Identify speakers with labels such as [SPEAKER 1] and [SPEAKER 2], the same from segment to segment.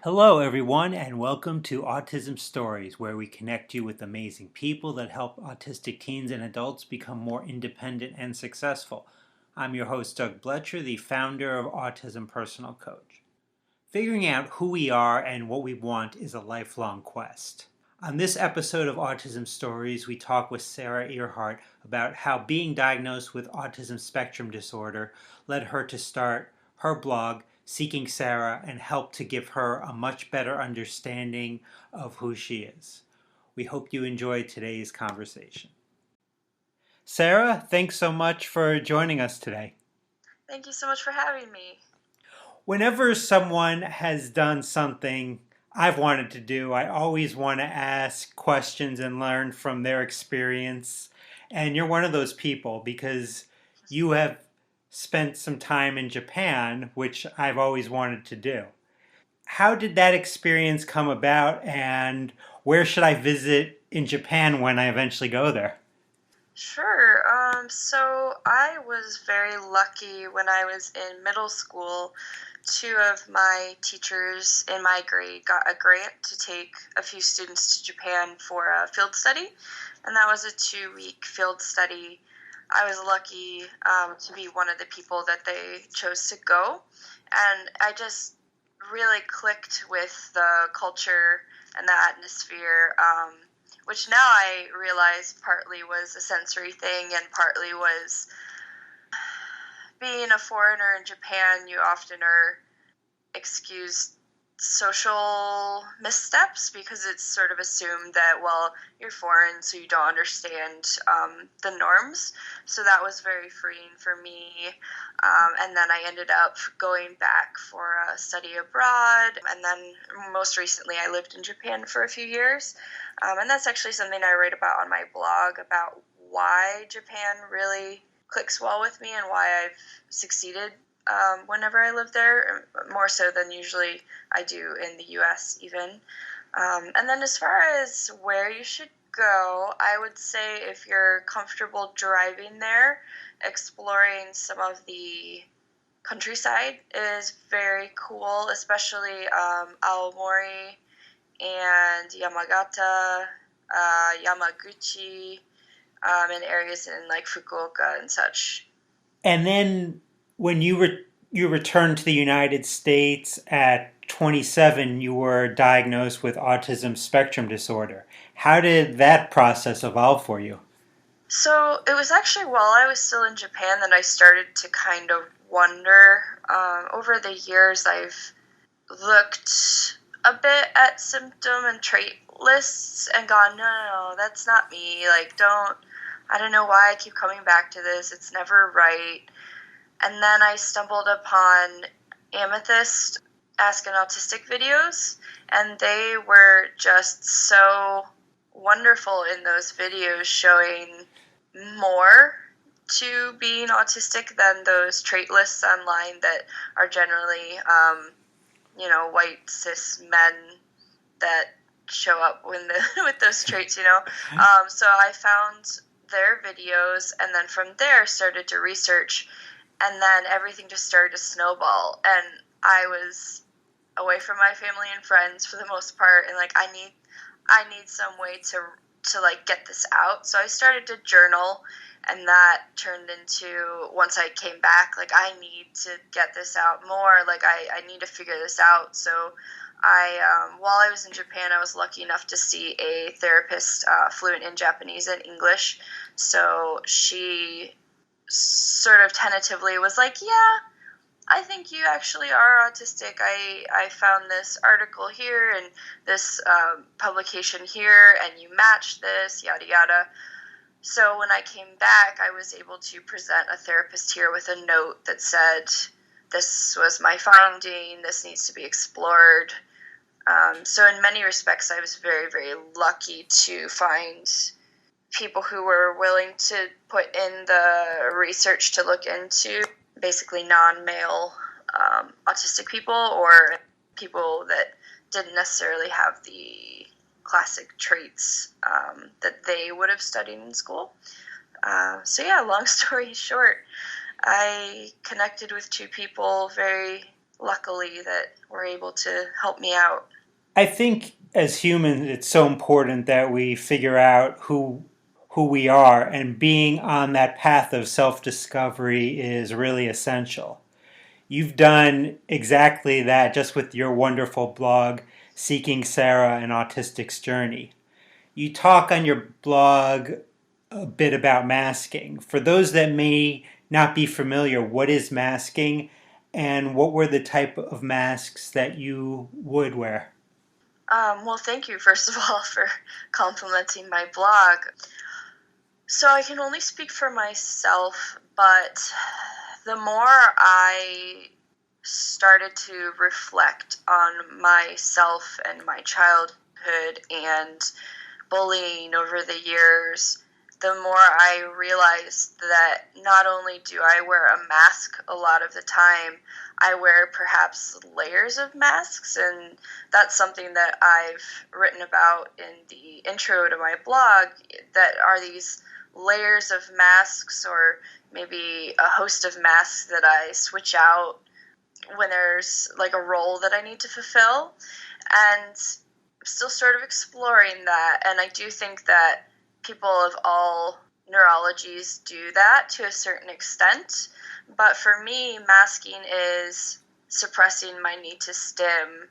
[SPEAKER 1] Hello, everyone, and welcome to Autism Stories, where we connect you with amazing people that help autistic teens and adults become more independent and successful. I'm your host, Doug Bletcher, the founder of Autism Personal Coach. Figuring out who we are and what we want is a lifelong quest. On this episode of Autism Stories, we talk with Sara Earhart about how being diagnosed with Autism Spectrum Disorder led her to start her blog, Seeking Sara, and helped to give her a much better understanding of who she is. We hope you enjoy today's conversation. Sara, thanks so much for joining us today.
[SPEAKER 2] Thank you so much for having me.
[SPEAKER 1] Whenever someone has done something I've wanted to do, I always want to ask questions and learn from their experience. And you're one of those people because you have spent some time in Japan, which I've always wanted to do. How did that experience come about, and where should I visit in Japan when I eventually go there?
[SPEAKER 2] Sure. So I was very lucky when I was in middle school. Two of my teachers in my grade got a grant to take a few students to Japan for a field study, and that was a 2-week field study. I was lucky to be one of the people that they chose to go, and I just really clicked with the culture and the atmosphere. Which now I realize partly was a sensory thing and partly was being a foreigner in Japan, you often are excused social missteps because it's sort of assumed that, well, you're foreign, so you don't understand the norms. So that was very freeing for me. And then I ended up going back for a study abroad. And then most recently, I lived in Japan for a few years. And that's actually something I write about on my blog about why Japan really clicks well with me and why I've succeeded whenever I live there, more so than usually I do in the U.S. even. And then as far as where you should go, I would say if you're comfortable driving there, exploring some of the countryside is very cool, especially Aomori and Yamagata, Yamaguchi, and areas in like Fukuoka and such.
[SPEAKER 1] And then when you returned to the United States at 27, you were diagnosed with autism spectrum disorder. How did that process evolve for you?
[SPEAKER 2] So it was actually while I was still in Japan that I started to kind of wonder. Over the years, I've looked a bit at symptom and trait lists and gone, no, that's not me. Like, I don't know why I keep coming back to this. It's never right. And then I stumbled upon Amethyst Ask an Autistic videos, and they were just so wonderful in those videos, showing more to being autistic than those trait lists online that are generally, white cis men that show up with those traits. So I found their videos, and then from there started to research, and then everything just started to snowball, and I was away from my family and friends for the most part, and like I need some way to like get this out. So I started to journal, and that turned into, once I came back, like I need to get this out more. Like I need to figure this out. So while I was in Japan, I was lucky enough to see a therapist fluent in Japanese and English. So she sort of tentatively was like, yeah, I think you actually are autistic. I found this article here and this publication here, and you match this, yada, yada. So when I came back, I was able to present a therapist here with a note that said, this was my finding, this needs to be explored. So in many respects, I was very, very lucky to find people who were willing to put in the research to look into basically non-male autistic people, or people that didn't necessarily have the classic traits that they would have studied in school. So yeah, long story short, I connected with two people very luckily that were able to help me out.
[SPEAKER 1] I think as humans, it's so important that we figure out who we are, and being on that path of self-discovery is really essential. You've done exactly that just with your wonderful blog, Seeking Sara, an Autistic's Journey. You talk on your blog a bit about masking. For those that may not be familiar, what is masking, and what were the type of masks that you would wear?
[SPEAKER 2] Well, thank you, first of all, for complimenting my blog. So I can only speak for myself, but the more I started to reflect on myself and my childhood and bullying over the years, the more I realized that not only do I wear a mask a lot of the time, I wear perhaps layers of masks, and that's something that I've written about in the intro to my blog, that are these layers of masks, or maybe a host of masks that I switch out when there's like a role that I need to fulfill. And I'm still sort of exploring that, and I do think that people of all neurologies do that to a certain extent. But for me, masking is suppressing my need to stim,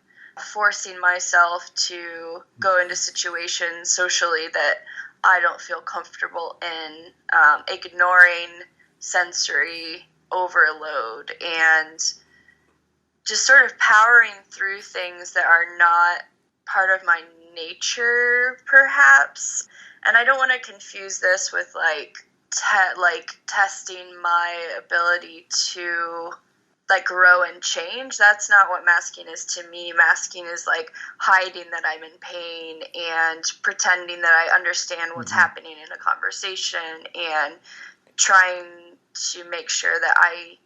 [SPEAKER 2] forcing myself to go into situations socially that I don't feel comfortable in, ignoring sensory overload, and just sort of powering through things that are not part of my nature, perhaps. And I don't want to confuse this with testing my ability to grow and change. That's not what masking is to me. Masking is like hiding that I'm in pain and pretending that I understand what's happening in a conversation, and trying to make sure that I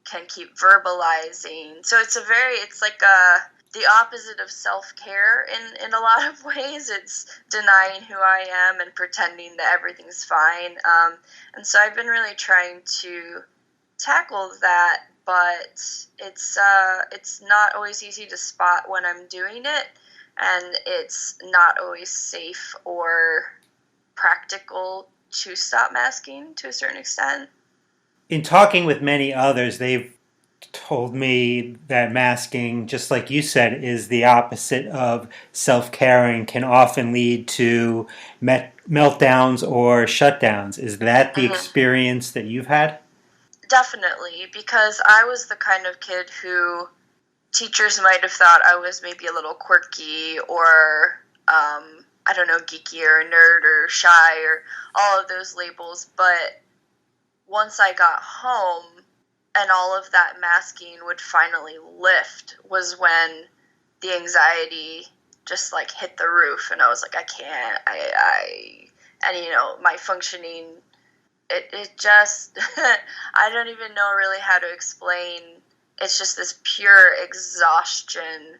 [SPEAKER 2] can keep verbalizing. So it's the opposite of self-care in a lot of ways. It's denying who I am and pretending that everything's fine. And so I've been really trying to tackle that, but it's not always easy to spot when I'm doing it, and it's not always safe or practical to stop masking to a certain extent.
[SPEAKER 1] In talking with many others, they've told me that masking, just like you said, is the opposite of self-care and can often lead to meltdowns or shutdowns. Is that the
[SPEAKER 2] Mm-hmm.
[SPEAKER 1] experience that you've had?
[SPEAKER 2] Definitely, because I was the kind of kid who teachers might have thought I was maybe a little quirky, or I don't know, geeky or nerd or shy or all of those labels. But once I got home and all of that masking would finally lift, was when the anxiety just hit the roof, and I was like, I can't, and my functioning, it just, I don't even know really how to explain. It's just this pure exhaustion,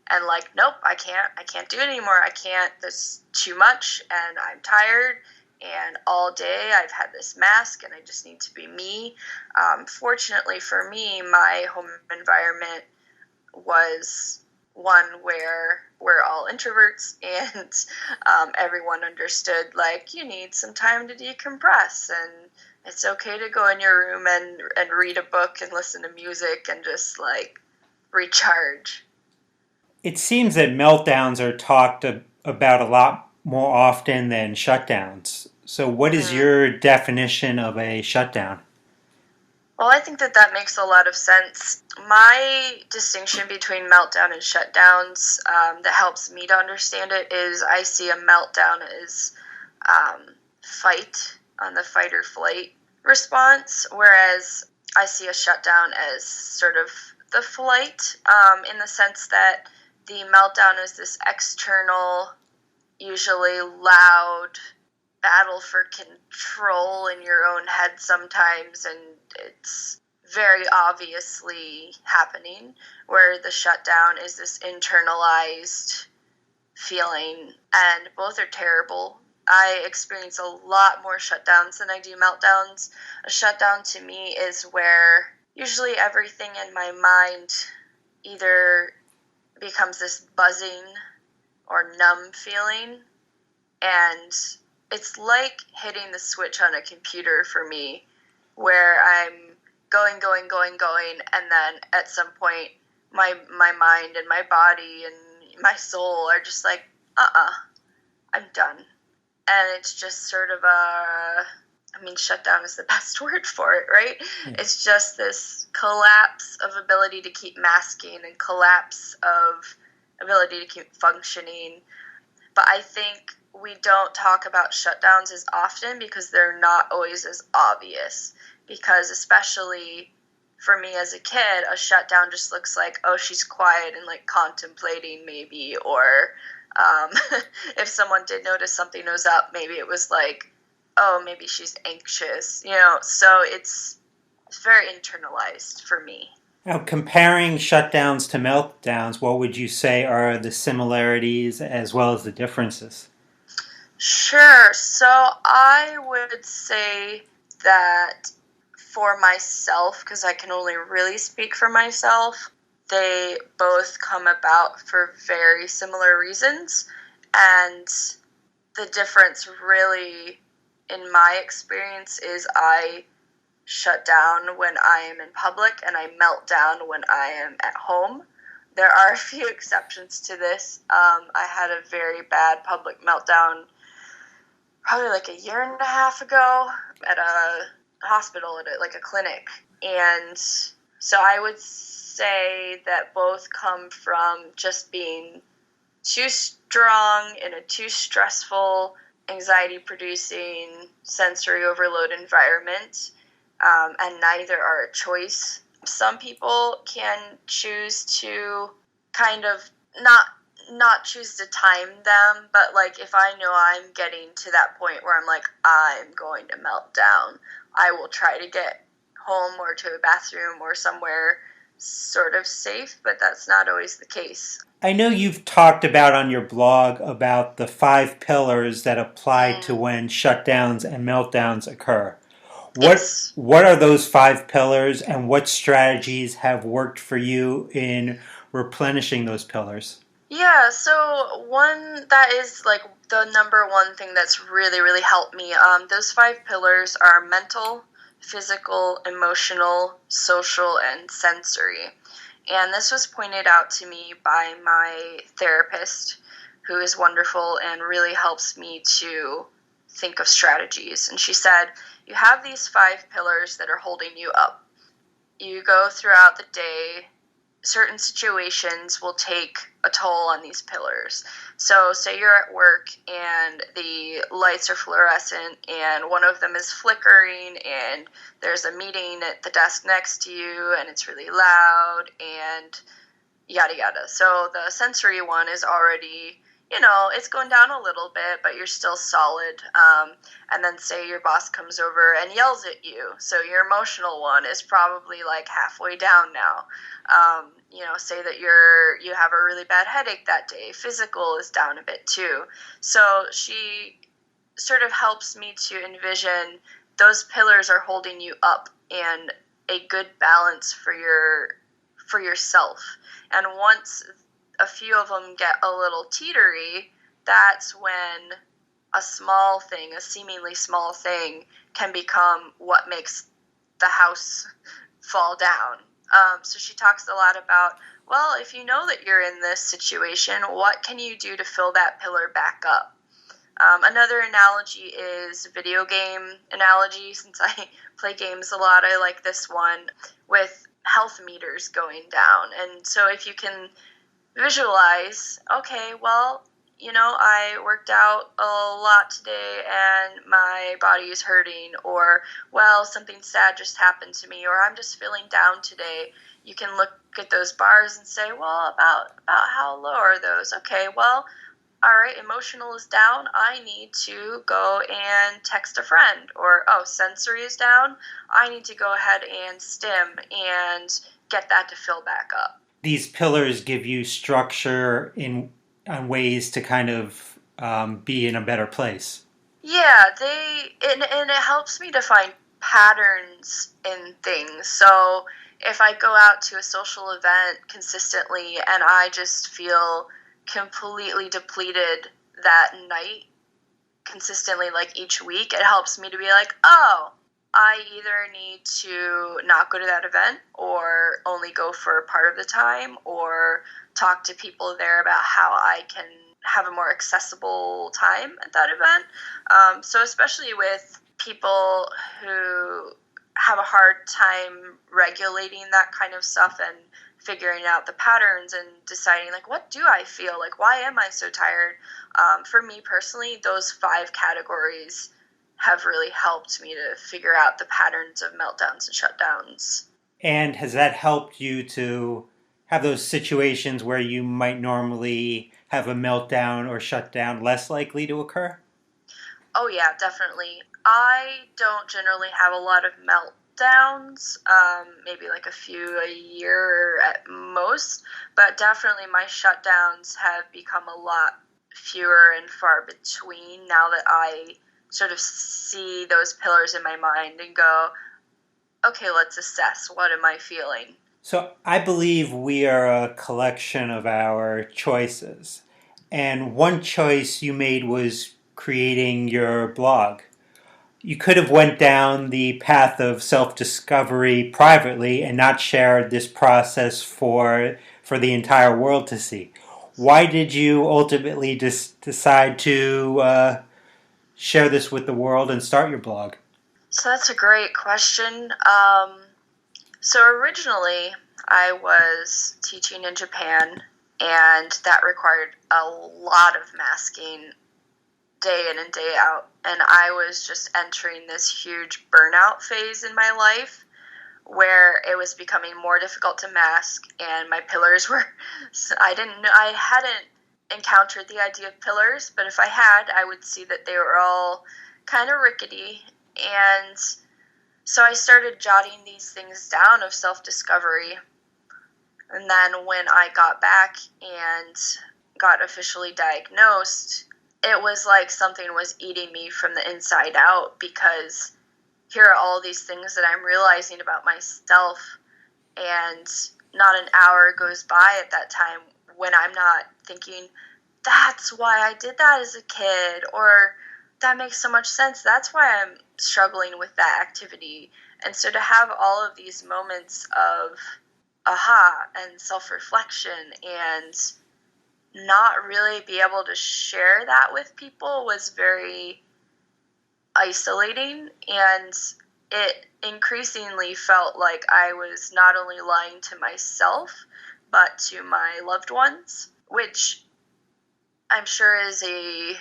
[SPEAKER 2] and nope, I can't do it anymore. I can't, there's too much, and I'm tired, and all day I've had this mask, and I just need to be me. Fortunately for me, my home environment was one where we're all introverts, and everyone understood, you need some time to decompress, and it's okay to go in your room and read a book and listen to music and just recharge.
[SPEAKER 1] It seems that meltdowns are talked about a lot more often than shutdowns. So, what is
[SPEAKER 2] Mm-hmm.
[SPEAKER 1] your definition of a shutdown?
[SPEAKER 2] Well, I think that makes a lot of sense. My distinction between meltdown and shutdowns, that helps me to understand it, is I see a meltdown as fight, on the fight or flight response, whereas I see a shutdown as sort of the flight, in the sense that the meltdown is this external, usually loud battle for control in your own head sometimes, and it's very obviously happening, where the shutdown is this internalized feeling, and both are terrible. I experience a lot more shutdowns than I do meltdowns. A shutdown to me is where usually everything in my mind either becomes this buzzing or numb feeling, and it's like hitting the switch on a computer for me, where I'm going, and then at some point my mind and my body and my soul are just like, I'm done. And it's just sort of shutdown is the best word for it, right? Yeah. It's just this collapse of ability to keep masking and collapse of ability to keep functioning. But I think we don't talk about shutdowns as often because they're not always as obvious. Because especially for me as a kid, a shutdown just looks like, oh, she's quiet and like contemplating maybe, or if someone did notice something was up, maybe it was like, oh, maybe she's anxious, so it's very internalized for me.
[SPEAKER 1] Now, comparing shutdowns to meltdowns, what would you say are the similarities as well as the differences?
[SPEAKER 2] Sure. So I would say that for myself, because I can only really speak for myself, they both come about for very similar reasons. And the difference really, in my experience, is I shut down when I am in public and I melt down when I am at home. There are a few exceptions to this. I had a very bad public meltdown probably like a year and a half ago at a hospital, at a clinic. And so I would say that both come from just being too strong in a too stressful, anxiety-producing, sensory overload environment, and neither are a choice. Some people can choose to kind of not choose to time them, but like if I know I'm getting to that point where I'm like, I'm going to melt down, I will try to get home or to a bathroom or somewhere sort of safe, but that's not always the case.
[SPEAKER 1] I know you've talked about on your blog about the 5 pillars that apply to when shutdowns and meltdowns occur. What are those 5 pillars, and what strategies have worked for you in replenishing those pillars?
[SPEAKER 2] Yeah, so one that is like the number one thing that's really, really helped me. Those 5 pillars are mental, physical, emotional, social, and sensory. And this was pointed out to me by my therapist, who is wonderful and really helps me to think of strategies. And she said, you have these 5 pillars that are holding you up. You go throughout the day, certain situations will take a toll on these pillars. So say you're at work and the lights are fluorescent and one of them is flickering and there's a meeting at the desk next to you and it's really loud and yada yada. So the sensory one is already, it's going down a little bit, but you're still solid. And then say your boss comes over and yells at you. So your emotional one is probably like halfway down now. Say that you have a really bad headache that day. Physical is down a bit too. So she sort of helps me to envision those pillars are holding you up and a good balance for yourself. And once a few of them get a little teetery, that's when a small thing, a seemingly small thing, can become what makes the house fall down. So she talks a lot about, well, if you know that you're in this situation, what can you do to fill that pillar back up? Another analogy is video game analogy. Since I play games a lot, I like this one with health meters going down. And so if you can visualize, okay, well, I worked out a lot today and my body is hurting, or, well, something sad just happened to me, or I'm just feeling down today. You can look at those bars and say, well, about how low are those? Okay, well, all right, emotional is down. I need to go and text a friend. Or, oh, sensory is down. I need to go ahead and stim and get that to fill back up.
[SPEAKER 1] These pillars give you structure on ways to kind of be in a better place.
[SPEAKER 2] Yeah, and it helps me to find patterns in things. So if I go out to a social event consistently and I just feel completely depleted that night consistently, like each week, it helps me to be like, oh, I either need to not go to that event or only go for part of the time or talk to people there about how I can have a more accessible time at that event. So especially with people who have a hard time regulating that kind of stuff and figuring out the patterns and deciding, like, what do I feel? Like, why am I so tired? For me personally, those 5 categories have really helped me to figure out the patterns of meltdowns and shutdowns.
[SPEAKER 1] And has that helped you to have those situations where you might normally have a meltdown or shutdown less likely to occur?
[SPEAKER 2] Oh, yeah, definitely. I don't generally have a lot of meltdowns, maybe like a few a year at most, but definitely my shutdowns have become a lot fewer and far between now that I sort of see those pillars in my mind and go, okay, let's assess, what am I feeling?
[SPEAKER 1] So I believe we are a collection of our choices. And one choice you made was creating your blog. You could have went down the path of self-discovery privately and not shared this process for the entire world to see. Why did you ultimately decide to share this with the world and start your blog?
[SPEAKER 2] So that's a great question. So originally, I was teaching in Japan, and that required a lot of masking day in and day out. And I was just entering this huge burnout phase in my life where it was becoming more difficult to mask, and my pillars were, I hadn't encountered the idea of pillars, but if I had, I would see that they were all kind of rickety. And so I started jotting these things down of self-discovery. And then when I got back and got officially diagnosed, it was like something was eating me from the inside out, because here are all these things that I'm realizing about myself, and not an hour goes by at that time when I'm not thinking, that's why I did that as a kid, or that makes so much sense. That's why I'm struggling with that activity. And so to have all of these moments of aha and self-reflection and not really be able to share that with people was very isolating, and it increasingly felt like I was not only lying to myself but to my loved ones, which I'm sure is a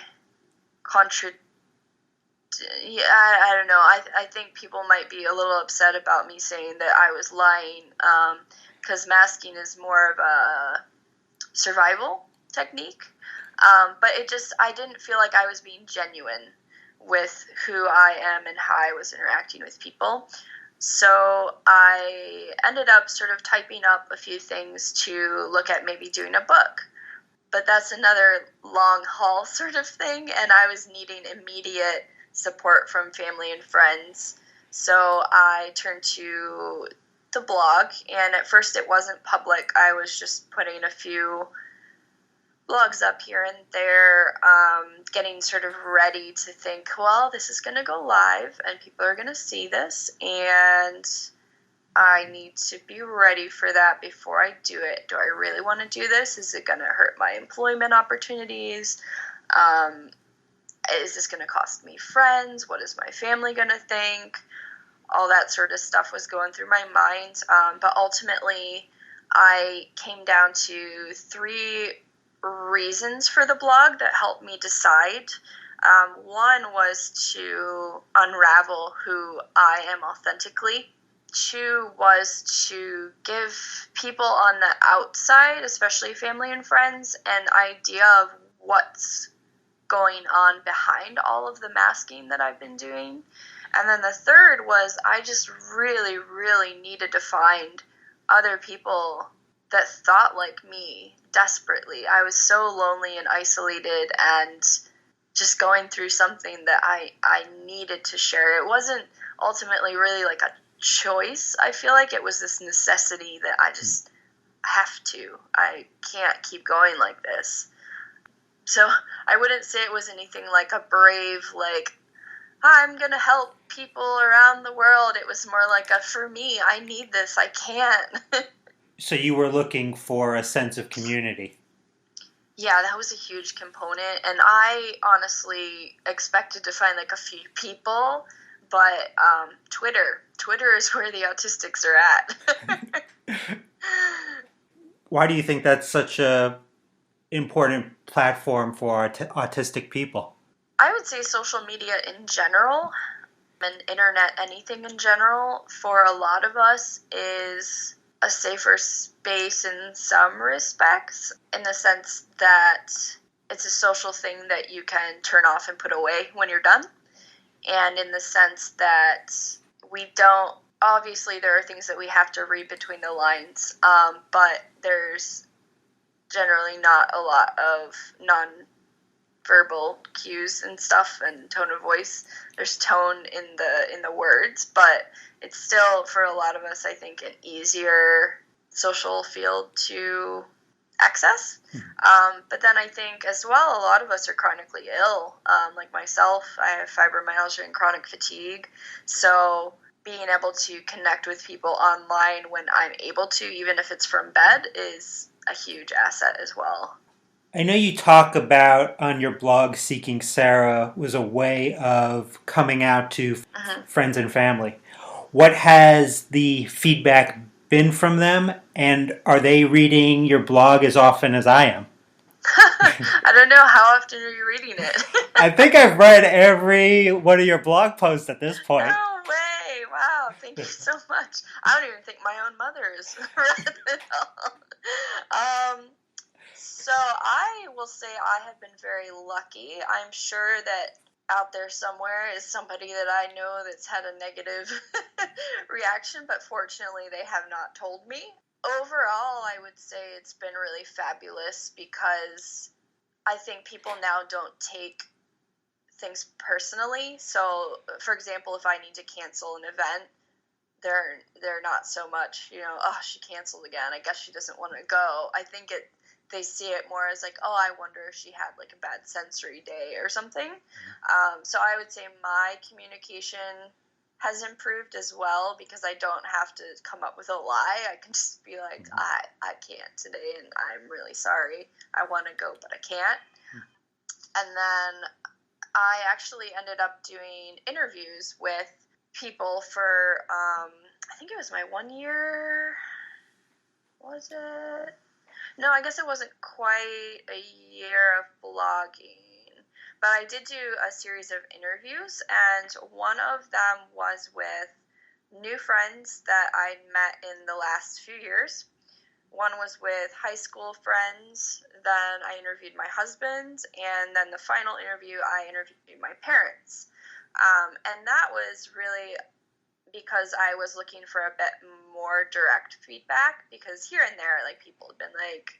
[SPEAKER 2] yeah, I don't know. I think people might be a little upset about me saying that I was lying, because masking is more of a survival technique. But I didn't feel like I was being genuine with who I am and how I was interacting with people. So I ended up sort of typing up a few things to look at maybe doing a book. But that's another long haul sort of thing, and I was needing immediate support from family and friends. So I turned to the blog, and at first it wasn't public. I was just putting a few blogs up here and there, getting sort of ready to think, well, this is going to go live and people are going to see this, and I need to be ready for that before I do it. Do I really want to do this? Is it going to hurt my employment opportunities? Is this going to cost me friends? What is my family going to think? All that sort of stuff was going through my mind. But ultimately, I came down to 3 reasons for the blog that helped me decide. One was to unravel who I am authentically. 2 was to give people on the outside, especially family and friends, an idea of what's going on behind all of the masking that I've been doing. And then the 3rd was I just really, really needed to find other people that thought like me desperately. I was so lonely and isolated and just going through something that I needed to share. It wasn't ultimately really like a choice. I feel like it was this necessity that I just have to. I can't keep going like this. So I wouldn't say it was anything like a brave, like, I'm going to help people around the world. It was more like for me, I need this. I can't.
[SPEAKER 1] So you were looking for a sense of community.
[SPEAKER 2] Yeah, that was a huge component. And I honestly expected to find like a few people, but Twitter is where the autistics are at.
[SPEAKER 1] Why do you think that's such a important platform for autistic people?
[SPEAKER 2] I would say social media in general and internet, anything in general, for a lot of us is a safer space in some respects, in the sense that it's a social thing that you can turn off and put away when you're done. And in the sense that we don't, obviously there are things that we have to read between the lines, but there's generally not a lot of non-verbal cues and stuff and tone of voice. There's tone in the words, but it's still, for a lot of us, I think, an easier social field to access. But then I think as well, a lot of us are chronically ill. Like myself, I have fibromyalgia and chronic fatigue. So being able to connect with people online when I'm able to, even if it's from bed, is a huge asset as well.
[SPEAKER 1] I know you talk about on your blog, Seeking Sara was a way of coming out to friends and family. What has the feedback been from them, and are they reading your blog as often as I am?
[SPEAKER 2] I don't know. How often are you reading it?
[SPEAKER 1] I think I've read every one of your blog posts at this point.
[SPEAKER 2] No way. Wow. Thank you so much. I don't even think my own mother has read it all. So I will say I have been very lucky. I'm sure that out there somewhere is somebody that I know that's had a negative reaction, but fortunately they have not told me. Overall, I would say it's been really fabulous, because I think people now don't take things personally. So, for example, if I need to cancel an event, they're not so much, oh, she canceled again, I guess she doesn't want to go. I think they see it more as like, oh, I wonder if she had like a bad sensory day or something. So I would say my communication has improved as well, because I don't have to come up with a lie. I can just be like, I can't today, and I'm really sorry. I want to go, but I can't. And then I actually ended up doing interviews with people for, I think it was my 1 year, was it? No, I guess it wasn't quite a year of blogging, but I did do a series of interviews, and one of them was with new friends that I met in the last few years. One was with high school friends, then I interviewed my husband, and then the final interview, I interviewed my parents. And that was really because I was looking for a bit more direct feedback, because here and there, like, people have been like,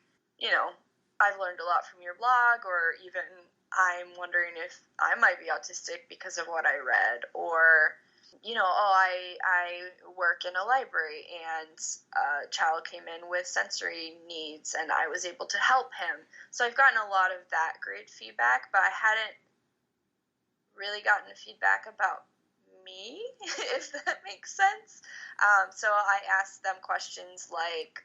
[SPEAKER 2] I've learned a lot from your blog, or even I'm wondering if I might be autistic because of what I read, or, I work in a library and a child came in with sensory needs and I was able to help him. So I've gotten a lot of that great feedback, but I hadn't really gotten feedback about me, if that makes sense. So I asked them questions like,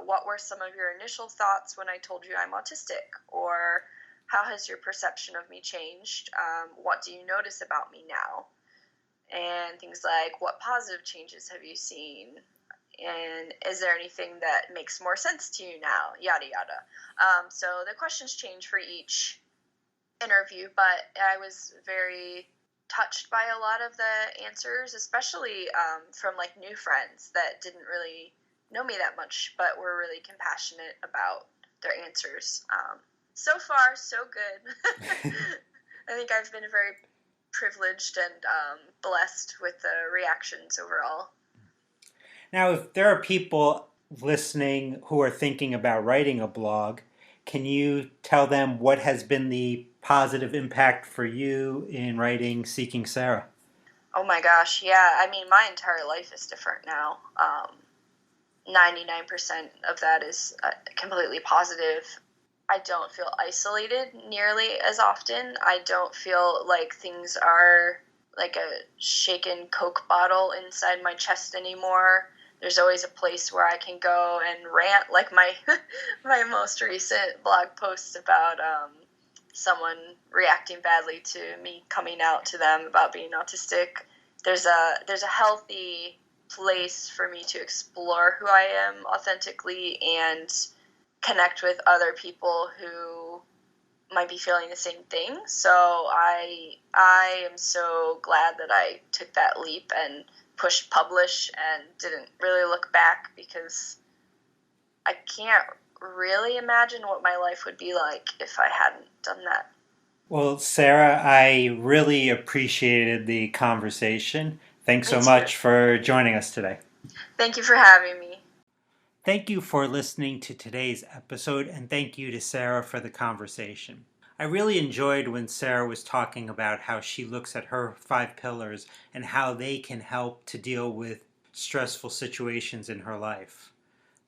[SPEAKER 2] what were some of your initial thoughts when I told you I'm autistic? Or how has your perception of me changed? What do you notice about me now? And things like, what positive changes have you seen? And is there anything that makes more sense to you now? Yada, yada. So the questions change for each interview, but I was very touched by a lot of the answers, especially from like new friends that didn't really know me that much, but were really compassionate about their answers. So far, so good. I think I've been very privileged and blessed with the reactions overall.
[SPEAKER 1] Now, if there are people listening who are thinking about writing a blog, can you tell them what has been the positive impact for you in writing Seeking Sara?
[SPEAKER 2] Oh my gosh, yeah. I mean, my entire life is different now. 99% of that is completely positive. I don't feel isolated nearly as often. I don't feel like things are like a shaken Coke bottle inside my chest anymore. There's always a place where I can go and rant, like my my most recent blog post about someone reacting badly to me coming out to them about being autistic. There's a healthy place for me to explore who I am authentically and connect with other people who might be feeling the same thing. So I am so glad that I took that leap and pushed publish and didn't really look back, because I can't really imagine what my life would be like if I hadn't done that.
[SPEAKER 1] Well, Sarah, I really appreciated the conversation. Thanks
[SPEAKER 2] Me
[SPEAKER 1] so
[SPEAKER 2] too.
[SPEAKER 1] much for joining us today.
[SPEAKER 2] Thank you for having me.
[SPEAKER 1] Thank you for listening to today's episode, and thank you to Sarah for the conversation. I really enjoyed when Sarah was talking about how she looks at her 5 pillars and how they can help to deal with stressful situations in her life.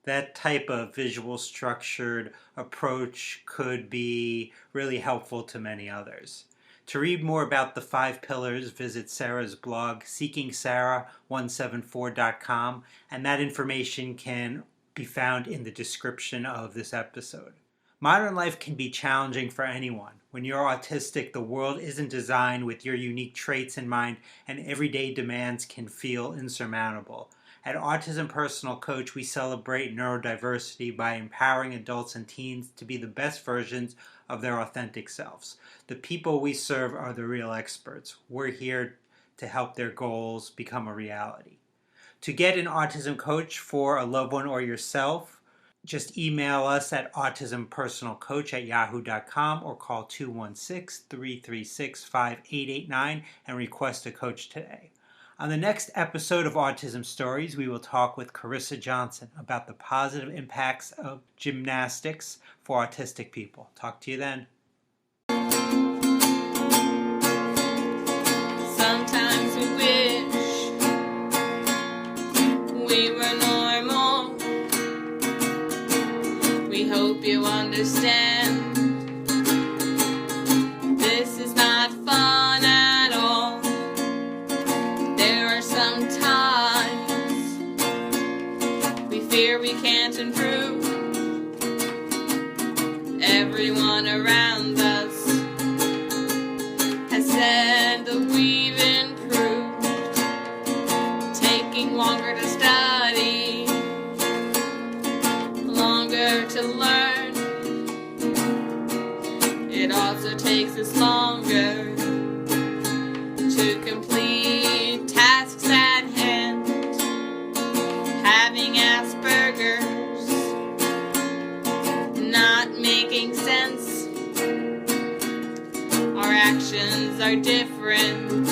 [SPEAKER 1] That type of visual structured approach could be really helpful to many others. To read more about the 5 pillars, visit Sarah's blog, seekingsarah174.com, and that information can be found in the description of this episode. Modern life can be challenging for anyone. When you're autistic, the world isn't designed with your unique traits in mind, and everyday demands can feel insurmountable. At Autism Personal Coach, we celebrate neurodiversity by empowering adults and teens to be the best versions of their authentic selves. The people we serve are the real experts. We're here to help their goals become a reality. To get an autism coach for a loved one or yourself, just email us at autismpersonalcoach@yahoo.com or call 216-336-5889 and request a coach today. On the next episode of Autism Stories, we will talk with Carissa Johnson about the positive impacts of gymnastics for autistic people. Talk to you then.
[SPEAKER 3] Sometimes we wish we were normal. We hope you understand. This is not fun at all. There are some times we fear we can't improve. Everyone around us has said that we've improved. Taking longer to study, longer to learn. It also takes us longer to complete tasks at hand. Having Asperger's, not making sense. Our actions are different.